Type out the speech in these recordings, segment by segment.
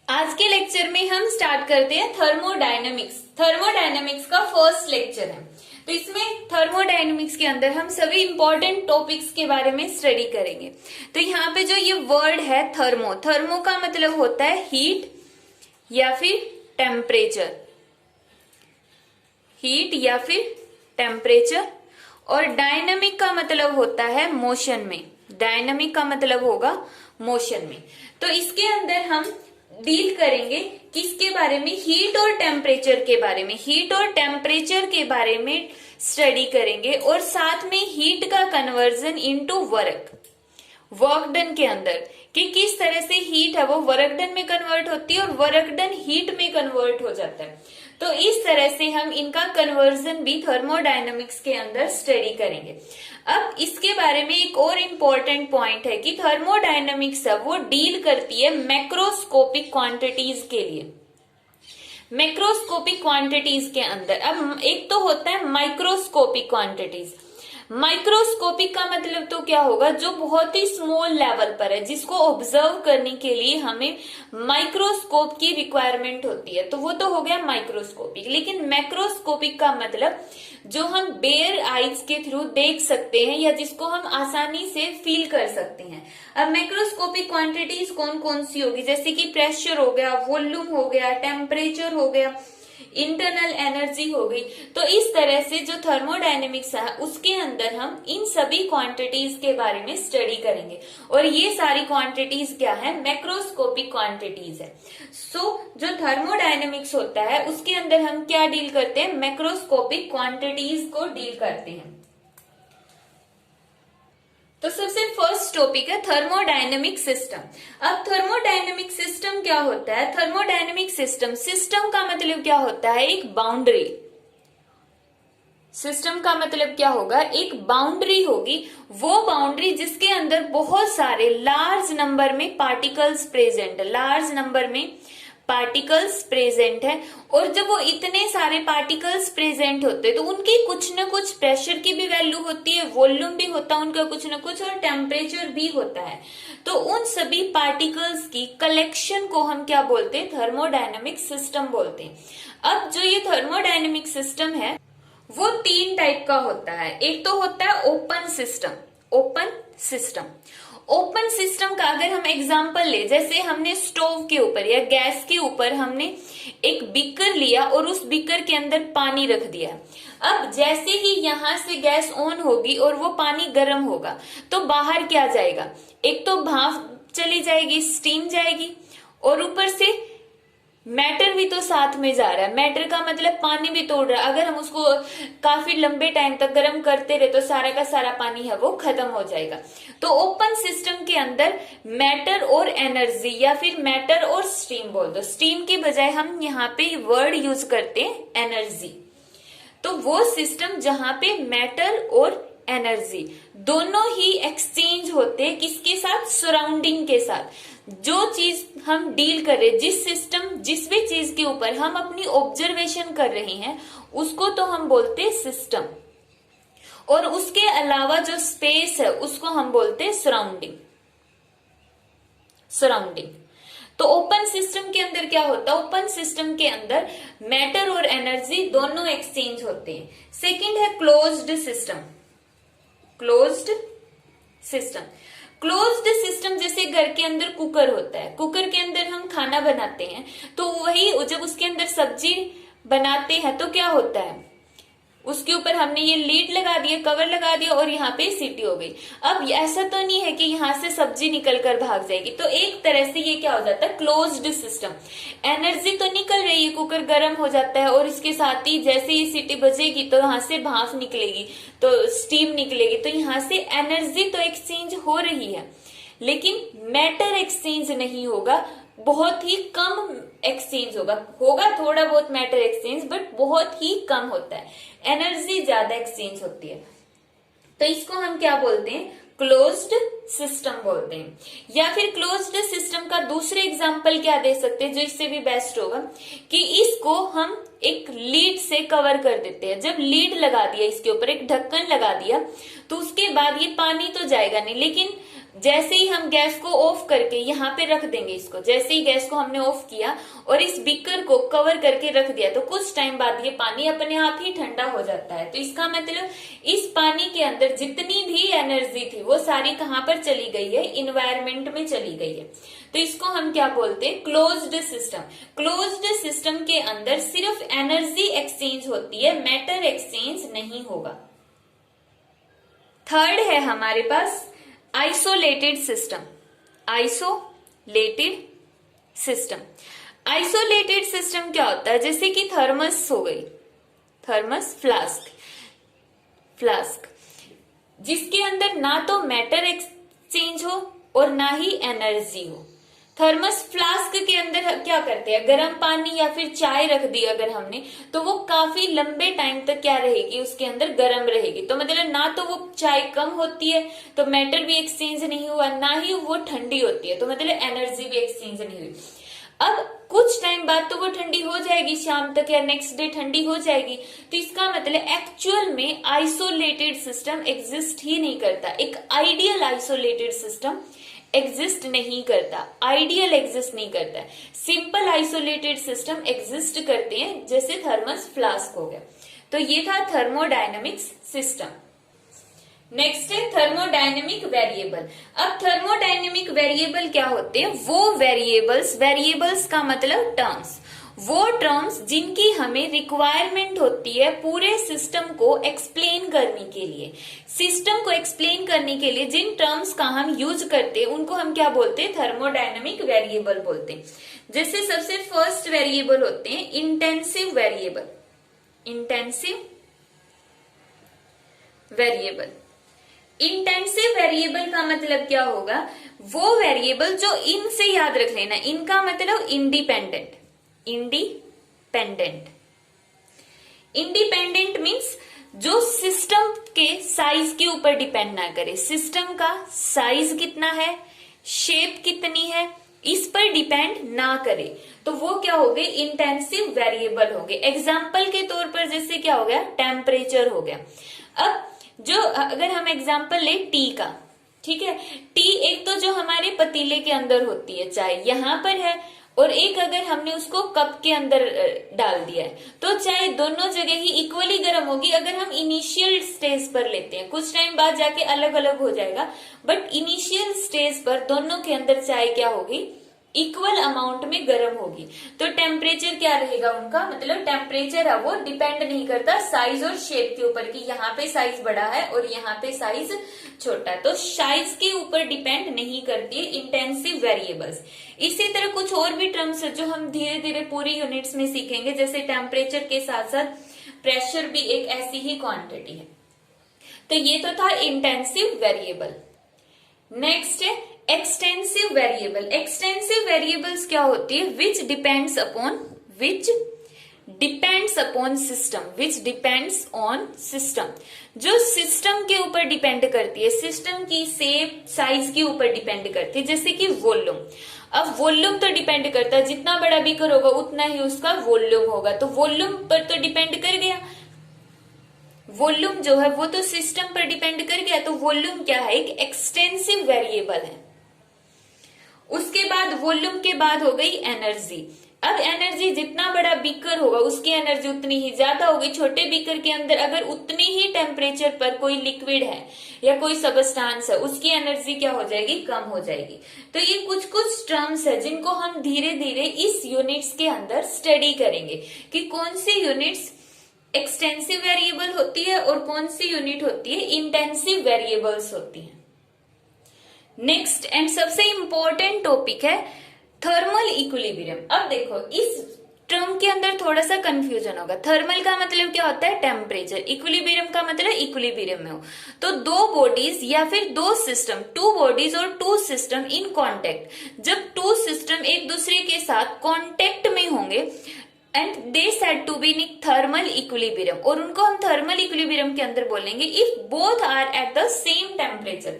आज के लेक्चर में हम स्टार्ट करते हैं थर्मोडायनेमिक्स। थर्मोडायनेमिक्स का फर्स्ट लेक्चर है। तो इसमें थर्मोडायनेमिक्स के अंदर हम सभी इंपॉर्टेंट टॉपिक्स के बारे में स्टडी करेंगे। तो यहाँ पे जो ये वर्ड है थर्मो, थर्मो का मतलब होता है हीट या फिर टेम्परेचर, हीट या फिर टेम्परेचर। और डायनामिक का मतलब होता है मोशन में, डायनामिक का मतलब होगा मोशन में। तो इसके अंदर हम डील करेंगे किसके बारे में, हीट और टेम्परेचर के बारे में, हीट और टेम्परेचर के बारे में स्टडी करेंगे। और साथ में हीट का conversion into work, work done के अंदर कि किस तरह से हीट है वो वर्क डन में कन्वर्ट होती है और वर्क डन हीट में कन्वर्ट हो जाता है। तो इस तरह से हम इनका कन्वर्जन भी थर्मोडायनेमिक्स के अंदर स्टडी करेंगे। अब इसके बारे में एक और इम्पोर्टेंट पॉइंट है कि थर्मोडायनेमिक्स है वो डील करती है मैक्रोस्कोपिक क्वांटिटीज के लिए, मैक्रोस्कोपिक क्वांटिटीज के अंदर। अब एक तो होता है माइक्रोस्कोपिक क्वांटिटीज। माइक्रोस्कोपिक का मतलब तो क्या होगा, जो बहुत ही स्मॉल लेवल पर है, जिसको ऑब्जर्व करने के लिए हमें माइक्रोस्कोप की रिक्वायरमेंट होती है, तो वो तो हो गया माइक्रोस्कोपिक। लेकिन मैक्रोस्कोपिक का मतलब जो हम बेयर आइज के थ्रू देख सकते हैं या जिसको हम आसानी से फील कर सकते हैं। अब मैक्रोस्कोपिक क्वांटिटीज कौन कौन सी होगी, जैसे कि प्रेशर हो गया, वॉल्यूम हो गया, टेम्परेचर हो गया, इंटरनल एनर्जी हो गई। तो इस तरह से जो थर्मोडायनेमिक्स है उसके अंदर हम इन सभी क्वांटिटीज के बारे में स्टडी करेंगे। और ये सारी क्वांटिटीज क्या है, मैक्रोस्कोपिक क्वांटिटीज है। जो थर्मोडायनेमिक्स होता है उसके अंदर हम क्या डील करते हैं, मैक्रोस्कोपिक क्वांटिटीज को डील करते हैं। तो सबसे फर्स्ट टॉपिक है थर्मोडायनेमिक सिस्टम। अब थर्मोडायनेमिक सिस्टम क्या होता है, थर्मोडायनेमिक सिस्टम, सिस्टम का मतलब क्या होता है, एक बाउंड्री। सिस्टम का मतलब क्या होगा, एक बाउंड्री होगी, वो बाउंड्री जिसके अंदर बहुत सारे लार्ज नंबर में पार्टिकल्स प्रेजेंट है, लार्ज नंबर में पार्टिकल्स प्रेजेंट है। और जब वो इतने सारे पार्टिकल्स प्रेजेंट होते हैं तो उनकी कुछ न कुछ प्रेशर की भी वैल्यू होती है, वॉल्यूम भी होता है उनका कुछ न कुछ, और टेम्परेचर भी होता है। तो उन सभी पार्टिकल्स की कलेक्शन को हम क्या बोलते हैं, थर्मोडायनेमिक सिस्टम बोलते हैं। अब जो ये थर्मोडायनेमिक सिस्टम है वो तीन टाइप का होता है। एक तो होता है open system, open system. Open system का अगर हम एग्जांपल ले, जैसे हमने स्टोव के ऊपर या गैस के ऊपर हमने एक बीकर लिया और उस बीकर के अंदर पानी रख दिया। अब जैसे ही यहां से गैस ऑन होगी और वो पानी गर्म होगा तो बाहर क्या जाएगा, एक तो भाप चली जाएगी, स्टीम जाएगी, और ऊपर से मैटर भी तो साथ में जा रहा है। मैटर का मतलब पानी भी तोड़ रहा है। अगर हम उसको काफी लंबे टाइम तक गर्म करते रहे तो सारा का सारा पानी है वो खत्म हो जाएगा। तो ओपन सिस्टम के अंदर मैटर और एनर्जी या फिर मैटर और स्टीम बोल दो, स्टीम के बजाय हम यहाँ पे वर्ड यूज करते हैं एनर्जी। तो वो सिस्टम जहां पे मैटर और एनर्जी दोनों ही एक्सचेंज होते हैं, किसके साथ, सराउंडिंग के साथ। जो चीज हम डील कर रहे, जिस सिस्टम, जिस भी चीज के ऊपर हम अपनी ऑब्जर्वेशन कर रहे हैं उसको तो हम बोलते हैं सिस्टम, और उसके अलावा जो स्पेस है उसको हम बोलते हैं सराउंडिंग, सराउंडिंग। तो ओपन सिस्टम के अंदर क्या होता है, ओपन सिस्टम के अंदर मैटर और एनर्जी दोनों एक्सचेंज होते हैं। सेकंड है closed system, closed system. Closed system जैसे घर के अंदर कुकर होता है, कुकर के अंदर हम खाना बनाते हैं, तो वही जब उसके अंदर सब्जी बनाते हैं तो क्या होता है, उसके ऊपर हमने ये लीड लगा दिया, कवर लगा दिया और यहाँ पे सीटी हो गई। अब ऐसा तो नहीं है कि यहाँ से सब्जी निकल कर भाग जाएगी, तो एक तरह से ये क्या हो जाता है, क्लोज्ड सिस्टम। एनर्जी तो निकल रही है, कुकर गर्म हो जाता है और इसके साथ ही जैसे ही सीटी बजेगी तो यहाँ से भाप निकलेगी, तो स्टीम निकलेगी, तो यहाँ से एनर्जी तो एक्सचेंज हो रही है, लेकिन मैटर एक्सचेंज नहीं होगा, बहुत ही कम एक्सचेंज होगा थोड़ा बहुत मैटर एक्सचेंज, बट बहुत ही कम होता है, एनर्जी ज्यादा एक्सचेंज होती है। तो इसको हम क्या बोलते हैं, क्लोज्ड सिस्टम बोलते हैं। या फिर क्लोज्ड सिस्टम का दूसरे एग्जांपल क्या दे सकते हैं जो इससे भी बेस्ट होगा, कि इसको हम एक लीड से कवर कर देते हैं। जब लीड लगा दिया, इसके ऊपर एक ढक्कन लगा दिया, तो उसके बाद ये पानी तो जाएगा नहीं, लेकिन जैसे ही हम गैस को ऑफ करके यहाँ पे रख देंगे इसको, जैसे ही गैस को हमने ऑफ किया और इस बीकर को कवर करके रख दिया तो कुछ टाइम बाद ये पानी अपने आप ही ठंडा हो जाता है। तो इसका मतलब इस पानी के अंदर जितनी भी एनर्जी थी वो सारी कहाँ पर चली गई है, इन्वायरमेंट में चली गई है। तो इसको हम क्या बोलते हैं, क्लोज्ड सिस्टम। क्लोज्ड सिस्टम के अंदर सिर्फ एनर्जी एक्सचेंज होती है, मैटर एक्सचेंज नहीं होगा। थर्ड है हमारे पास isolated system. Isolated system, isolated system क्या होता है, जैसे कि थर्मस हो गई, थर्मस फ्लास्क जिसके अंदर ना तो मैटर एक्सचेंज हो और ना ही एनर्जी हो। थर्मस फ्लास्क के अंदर क्या करते हैं, गर्म पानी या फिर चाय रख दी अगर हमने तो वो काफी लंबे टाइम तक क्या रहेगी, उसके अंदर गर्म रहेगी। तो मतलब ना तो वो चाय कम होती है तो मैटर भी एक्सचेंज नहीं हुआ, ना ही वो ठंडी होती है तो मतलब एनर्जी भी एक्सचेंज नहीं हुई। अब कुछ टाइम बाद तो वो ठंडी हो जाएगी, शाम तक या नेक्स्ट डे ठंडी हो जाएगी। तो इसका मतलब एक्चुअल में आइसोलेटेड सिस्टम एग्जिस्ट ही नहीं करता। एक आइडियल आइसोलेटेड सिस्टम एग्जिस्ट नहीं करता, आइडियल एग्जिस्ट नहीं करता। सिंपल आइसोलेटेड सिस्टम एग्जिस्ट करते हैं, जैसे थर्मस फ्लास्क हो गया। तो ये था थर्मोडायनेमिक्स सिस्टम। नेक्स्ट है थर्मोडायनेमिक वेरिएबल। अब थर्मोडायनेमिक वेरिएबल क्या होते हैं, वो वेरिएबल्स का मतलब टर्म्स, वो टर्म्स जिनकी हमें रिक्वायरमेंट होती है पूरे सिस्टम को एक्सप्लेन करने के लिए। सिस्टम को एक्सप्लेन करने के लिए जिन टर्म्स का हम यूज करते हैं उनको हम क्या बोलते हैं, थर्मोडायनेमिक वेरिएबल बोलते हैं। जैसे सबसे फर्स्ट वेरिएबल होते हैं intensive variable. Intensive variable, intensive variable का मतलब क्या होगा, वो वेरिएबल जो इन से याद रख लेना, इनका मतलब इंडिपेंडेंट। इंडिपेंडेंट, इंडिपेंडेंट मीन्स जो सिस्टम के साइज के ऊपर डिपेंड ना करे। सिस्टम का साइज कितना है, शेप कितनी है, इस पर डिपेंड ना करे तो वो क्या हो गए, इंटेंसिव वेरिएबल हो गए। एग्जाम्पल के तौर पर जैसे क्या हो गया, टेम्परेचर हो गया। अब जो अगर हम एग्जाम्पल ले टी का, ठीक है, टी एक तो जो हमारे पतीले के अंदर होती है चाय यहां पर है, और एक अगर हमने उसको कप के अंदर डाल दिया है तो चाय दोनों जगह ही इक्वली गर्म होगी। अगर हम इनिशियल स्टेज पर लेते हैं, कुछ टाइम बाद जाके अलग अलग हो जाएगा, बट इनिशियल स्टेज पर दोनों के अंदर चाय क्या होगी, इक्वल अमाउंट में गर्म होगी। तो टेम्परेचर क्या रहेगा उनका, मतलब टेम्परेचर है वो डिपेंड नहीं करता साइज और शेप के ऊपर कि यहाँ पे साइज बड़ा है और यहाँ पे साइज छोटा है, तो साइज के ऊपर डिपेंड नहीं करती है इंटेंसिव वेरिएबल्स। इसी तरह कुछ और भी टर्म्स जो हम धीरे धीरे पूरी यूनिट्स में सीखेंगे, जैसे टेम्परेचर के साथ साथ प्रेशर भी एक ऐसी ही क्वांटिटी है। तो ये तो था इंटेंसिव वेरिएबल। नेक्स्ट है एक्सटेंसिव वेरिएबल। एक्सटेंसिव वेरिएबल्स क्या होती है, विच डिपेंड्स अपॉन सिस्टम, जो सिस्टम के ऊपर डिपेंड करती है, सिस्टम की शेप साइज के ऊपर डिपेंड करती है। जैसे कि वॉल्यूम, अब वॉल्यूम तो डिपेंड करता है, जितना बड़ा बीकर होगा उतना ही उसका वॉल्यूम होगा, तो वॉल्यूम पर तो डिपेंड कर गया। वॉल्यूम जो है वो तो सिस्टम पर डिपेंड कर गया, तो वॉल्यूम क्या है, एक एक्सटेंसिव वेरिएबल है। उसके बाद वॉल्यूम के बाद हो गई एनर्जी। अब एनर्जी जितना बड़ा बीकर होगा उसकी एनर्जी उतनी ही ज्यादा होगी। छोटे बीकर के अंदर अगर उतनी ही टेम्परेचर पर कोई लिक्विड है या कोई सबस्टांस है, उसकी एनर्जी क्या हो जाएगी, कम हो जाएगी। तो ये कुछ कुछ टर्म्स है जिनको हम धीरे धीरे इस यूनिट्स के अंदर स्टडी करेंगे कि कौन सी यूनिट्स एक्सटेंसिव वेरिएबल होती है और कौन सी यूनिट होती है इंटेंसिव वेरिएबल्स होती है। नेक्स्ट एंड सबसे इंपॉर्टेंट टॉपिक है थर्मल इक्विलिब्रियम। अब देखो इस टर्म के अंदर थोड़ा सा कंफ्यूजन होगा। थर्मल का मतलब क्या होता है, टेम्परेचर। इक्विलिब्रियम का मतलब इक्विलिब्रियम में हो, तो दो बॉडीज या फिर दो सिस्टम, टू बॉडीज और टू सिस्टम इन कांटेक्ट, जब टू सिस्टम एक दूसरे के साथ कांटेक्ट में होंगे and they said to be in thermal equilibrium, और उनको हम थर्मल इक्विलिब्रियम के अंदर बोलेंगे if both are at the same temperature,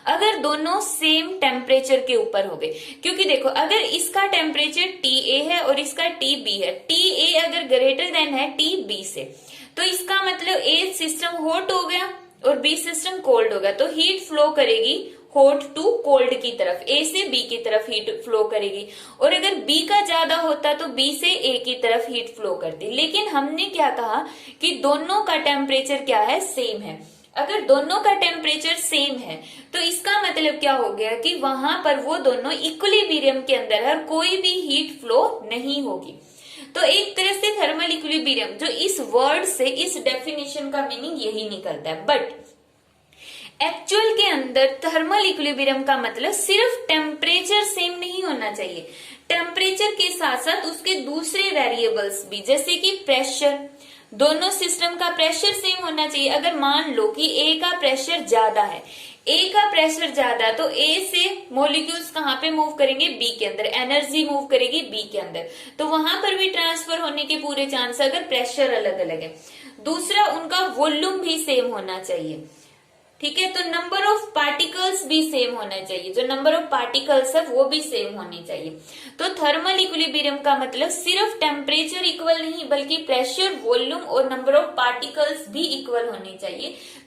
अगर दोनों सेम टेम्परेचर के ऊपर हो गए। क्योंकि देखो अगर इसका टेम्परेचर TA है और इसका TB है, TA अगर ग्रेटर देन है TB से, तो इसका मतलब A सिस्टम हॉट हो गया और B सिस्टम कोल्ड हो गया, तो हीट फ्लो करेगी हॉट टू कोल्ड की तरफ, ए से बी की तरफ हीट फ्लो करेगी। और अगर बी का ज्यादा होता तो बी से ए की तरफ हीट फ्लो करती। लेकिन हमने क्या कहा कि दोनों का टेम्परेचर क्या है, सेम है। अगर दोनों का टेम्परेचर सेम है तो इसका मतलब क्या हो गया कि वहां पर वो दोनों इक्विलिब्रियम के अंदर है, कोई भी हीट फ्लो नहीं होगी। तो एक तरह से थर्मल इक्विलिब्रियम, जो इस वर्ड से, इस डेफिनेशन का मीनिंग यही निकलता है। बट एक्चुअल के अंदर थर्मल इक्विलिब्रियम का मतलब सिर्फ टेम्परेचर सेम नहीं होना चाहिए, टेम्परेचर के साथ साथ उसके दूसरे वेरिएबल्स भी, जैसे कि प्रेशर, दोनों सिस्टम का प्रेशर सेम होना चाहिए। अगर मान लो कि ए का प्रेशर ज्यादा है, ए का प्रेशर ज्यादा, तो ए से मॉलिक्यूल्स कहाँ पे मूव करेंगे, बी के अंदर, एनर्जी मूव करेगी बी के अंदर, तो वहां पर भी ट्रांसफर होने के पूरे चांस अगर प्रेशर अलग अलग है। दूसरा, उनका वॉल्यूम भी सेम होना चाहिए, ठीक है। तो नंबर ऑफ पार्टिकल्स भी सेम होना चाहिए, जो नंबर ऑफ पार्टिकल्स है वो भी सेम होनी चाहिए। तो थर्मल इक्विलिब्रियम का मतलब सिर्फ टेम्परेचर इक्वल नहीं, बल्कि प्रेशर, वॉल्यूम और नंबर ऑफ पार्टिकल्स भी इक्वल होनी चाहिए।